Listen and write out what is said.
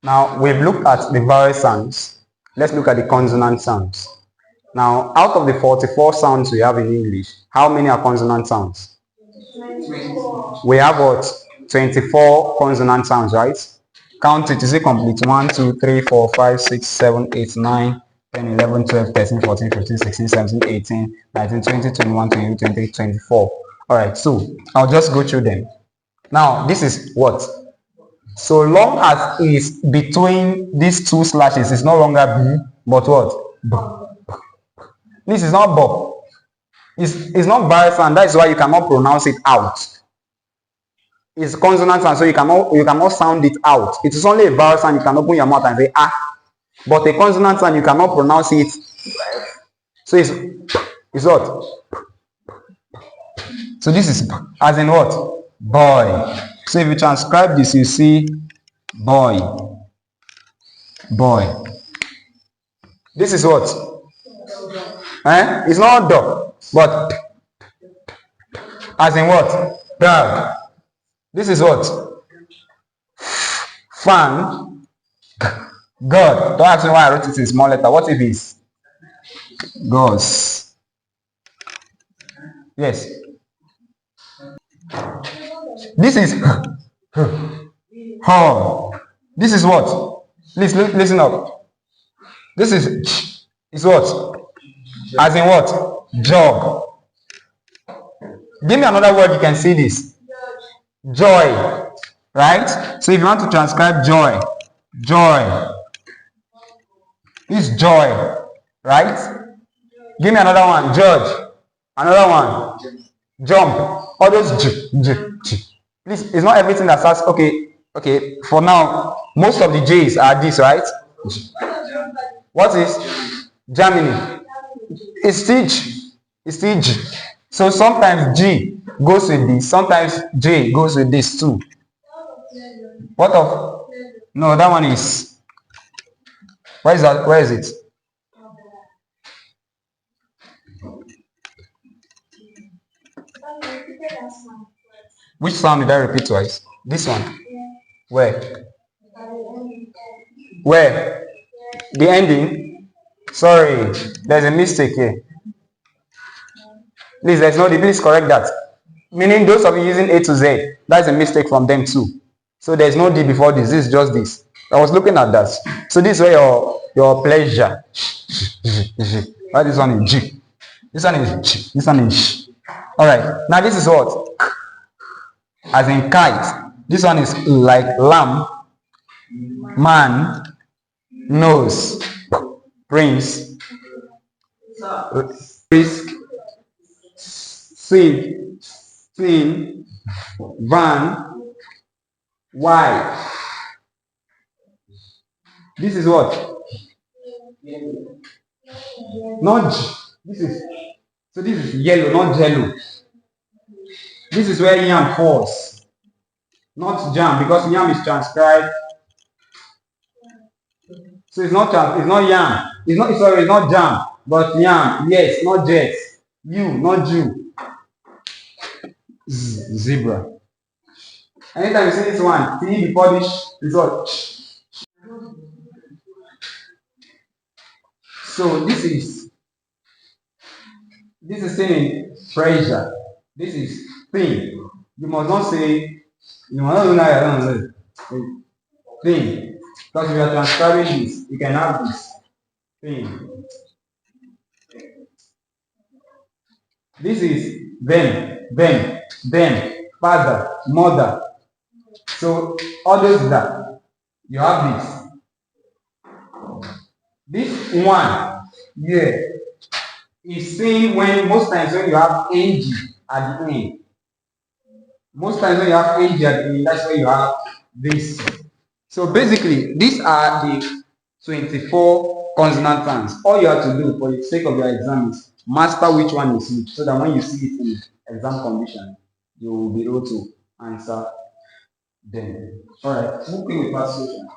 Now, we've looked at the vowel sounds. Let's look at the consonant sounds. Now, out of the 44 sounds we have in English, how many are consonant sounds? 24. We have what? 24 consonant sounds, right? Count it. Is it complete? 1, 2, 3, 4, 5, 6, 7, 8, 9, 10, 11, 12, 13, 14, 15, 16, 17, 18, 19, 20, 21, 22, 23, 24. Alright, so I'll just go through them. Now, this is what? So long as it's between these two slashes, it's no longer B, but what? B. This is not B. It's not vowel sound. That is why you cannot pronounce it out. It's consonant sound, so you cannot sound it out. It is only a vowel sound. You can open your mouth and say ah. But a consonant sound, you cannot pronounce it. So it's what? So this is as in what? Boy. So if you transcribe this, you see boy. Boy. This is what? It's not dog, but as in what? Dog. This is what? Fan. God. Don't ask me why I wrote it in small letter. What if it's Gauze? Yes. This is Hall. This is what? Listen up. This is what? As in what? Jog. Give me another word you can see this. Joy. Right? So if you want to transcribe joy, joy. This is joy. Right? Give me another one. Judge. Another one. Jump. All those Please, it's not everything that starts. Okay. For now, most of the J's are this, right? What is Germany? It's still G. So sometimes G goes with this. Sometimes J goes with this too. What of? No, that one is. Where is that? Where is it? Which sound did I repeat twice? This one. Where? Where? The ending? Sorry, there's a mistake here. Please, there's no D. Please correct that. Meaning those of you using A to Z, that's a mistake from them too. So there's no D before this. This is just this. I was looking at that. So this is where your pleasure. Why this one is G? This one is G. This one is Sh. Alright. Now this is what? As in kite. This one is like lamb, man, nose, prince, risk, seed, sin, van, wife. This is what? Not G. This is yellow, not jello. This is where yam falls. Not jam, because yam is transcribed. So it's not yam. It's not jam, but yam. Yes, not jet. You, not Jew. Zebra. Anytime you see this one, T before this is what? So this is saying pressure. This is thing. You must not say, you must not do thing. Because if you are transcribing this, you can have this thing. This is them, father, mother. So all those that you have this one here is saying when most times when you have ng at the end. Most times when you have ng at the end, that's where you have this. So basically, these are the 24 consonant sounds. All you have to do for the sake of your exam is master which one is which, so that when you see it in exam condition, you will be able to answer them. Alright, moving with persuasion.